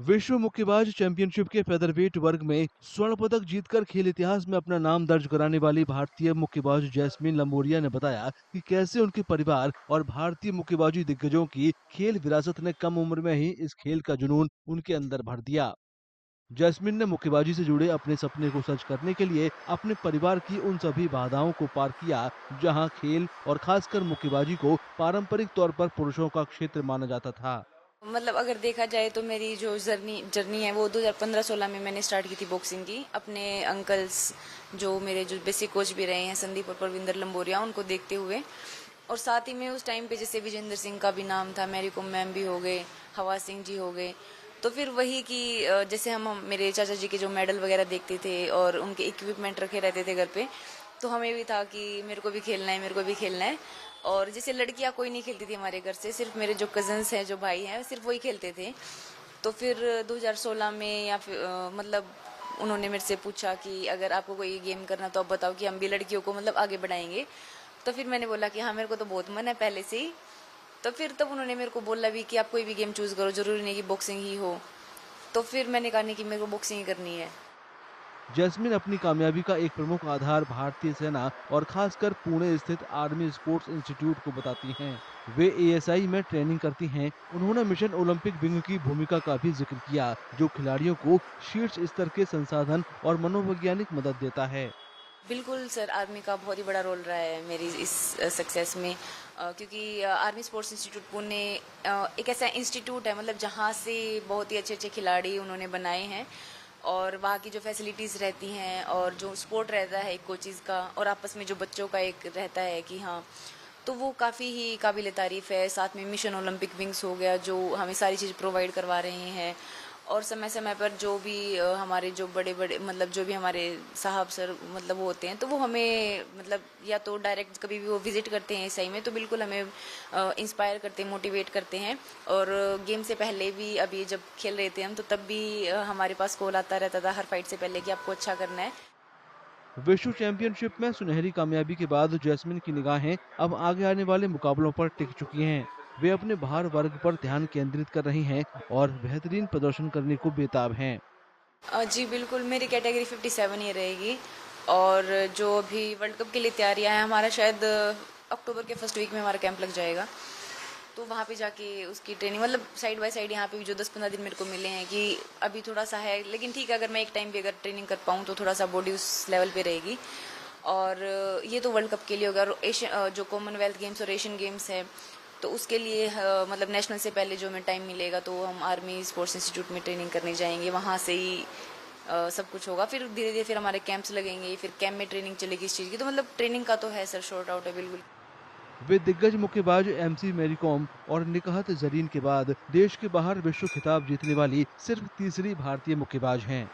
विश्व मुक्केबाज चैंपियनशिप के फेदरवेट वर्ग में स्वर्ण पदक जीतकर खेल इतिहास में अपना नाम दर्ज कराने वाली भारतीय मुक्केबाज जैस्मिन लंबोरिया ने बताया कि कैसे उनके परिवार और भारतीय मुक्केबाजी दिग्गजों की खेल विरासत ने कम उम्र में ही इस खेल का जुनून उनके अंदर भर दिया। जैस्मिन ने मुक्केबाजी से जुड़े अपने सपने को सच करने के लिए अपने परिवार की उन सभी बाधाओं को पार किया जहां खेल और खासकर मुक्केबाजी को पारंपरिक तौर पर पुरुषों का क्षेत्र माना जाता था। मतलब अगर देखा जाए तो मेरी जो जर्नी जर्नी है वो 2015-16 में मैंने स्टार्ट की थी बॉक्सिंग की। अपने अंकल्स जो मेरे जो बेसिक कोच भी रहे हैं संदीप और परविंदर लंबोरिया, उनको देखते हुए, और साथ ही में उस टाइम पे जैसे विजेंद्र सिंह का भी नाम था, मैरी कॉम मैम भी हो गए, हवा सिंह जी हो गए। तो फिर वही कि जैसे हम मेरे चाचा जी के जो मेडल वगैरह देखते थे और उनके इक्विपमेंट रखे रहते थे घर पे, तो हमें भी था कि मेरे को भी खेलना है, मेरे को भी खेलना है। और जैसे लड़कियां कोई नहीं खेलती थी हमारे घर से, सिर्फ मेरे जो कजन्स हैं, जो भाई हैं, सिर्फ वही खेलते थे। तो फिर 2016 में या फिर मतलब उन्होंने मेरे से पूछा कि अगर आपको कोई गेम करना तो आप बताओ कि हम भी लड़कियों को मतलब आगे बढ़ाएंगे। तो फिर मैंने बोला कि हाँ, मेरे को तो बहुत मन है पहले से ही। तो फिर तब उन्होंने मेरे को बोला भी कि आप कोई भी गेम चूज़ करो, ज़रूरी नहीं कि बॉक्सिंग ही हो। तो फिर मैंने कहा नहीं कि मेरे को बॉक्सिंग ही करनी है। जैस्मिन अपनी कामयाबी का एक प्रमुख आधार भारतीय सेना और खासकर पुणे स्थित आर्मी स्पोर्ट्स इंस्टीट्यूट को बताती हैं। वे एएसआई में ट्रेनिंग करती हैं। उन्होंने मिशन ओलंपिक विंग की भूमिका का भी जिक्र किया, जो खिलाड़ियों को शीर्ष स्तर के संसाधन और मनोवैज्ञानिक मदद देता है। बिल्कुल सर, आर्मी का बहुत ही बड़ा रोल रहा है मेरी इस सक्सेस में। क्योंकि आर्मी स्पोर्ट्स इंस्टीट्यूट पुणे एक ऐसा इंस्टीट्यूट है मतलब जहाँ से बहुत ही अच्छे अच्छे खिलाड़ी उन्होंने बनाए हैं। और वहाँ की जो फैसिलिटीज़ रहती हैं और जो स्पोर्ट रहता है एक कोचिज़ का, और आपस में जो बच्चों का एक रहता है कि हाँ, तो वो काफ़ी ही काबिल तारीफ़ है। साथ में मिशन ओलंपिक विंग्स हो गया जो हमें सारी चीज़ प्रोवाइड करवा रहे हैं। और समय समय पर जो भी हमारे जो बड़े बड़े मतलब जो भी हमारे साहब सर मतलब वो होते हैं, तो वो हमें मतलब या तो डायरेक्ट कभी भी वो विजिट करते हैं सही में, तो बिल्कुल हमें इंस्पायर करते हैं, मोटिवेट करते हैं। और गेम से पहले भी अभी जब खेल रहे थे हम, तो तब भी हमारे पास कॉल आता रहता था हर फाइट से पहले कि आपको अच्छा करना है। विश्व चैंपियनशिप में सुनहरी कामयाबी के बाद जैस्मिन की निगाहें अब आगे आने वाले मुकाबलों पर टिक चुकी हैं। वे अपने भार वर्ग पर ध्यान केंद्रित कर रही हैं और बेहतरीन प्रदर्शन करने को बेताब हैं। जी बिल्कुल, मेरी कैटेगरी 57 ही रहेगी। और जो अभी वर्ल्ड कप के लिए तैयारियां हैं, हमारा शायद अक्टूबर के फर्स्ट वीक में हमारा कैंप लग जाएगा। तो वहाँ पे जाके उसकी ट्रेनिंग मतलब साइड बाय साइड यहाँ पे भी जो 10-15 दिन मेरे को मिले हैं कि अभी थोड़ा सा है, लेकिन ठीक है, अगर मैं एक टाइम पे अगर ट्रेनिंग कर पाऊँ तो थोड़ा सा बॉडी उस लेवल पे रहेगी। और ये तो वर्ल्ड कप के लिए होगा। और एशियन जो कॉमनवेल्थ गेम्स और एशियन गेम्स है, तो उसके लिए मतलब नेशनल से पहले जो हमें टाइम मिलेगा तो हम आर्मी स्पोर्ट्स इंस्टीट्यूट में ट्रेनिंग करने जाएंगे। वहाँ से ही सब कुछ होगा। फिर धीरे धीरे फिर हमारे कैंप्स लगेंगे, फिर कैंप में ट्रेनिंग चलेगी इस चीज़ की। तो मतलब ट्रेनिंग का तो है सर, शॉर्ट आउट है बिल्कुल। वे दिग्गज मुक्केबाज एमसी मैरी कॉम और निकहत जरीन के बाद देश के बाहर विश्व खिताब जीतने वाली सिर्फ तीसरी भारतीय मुक्केबाज हैं।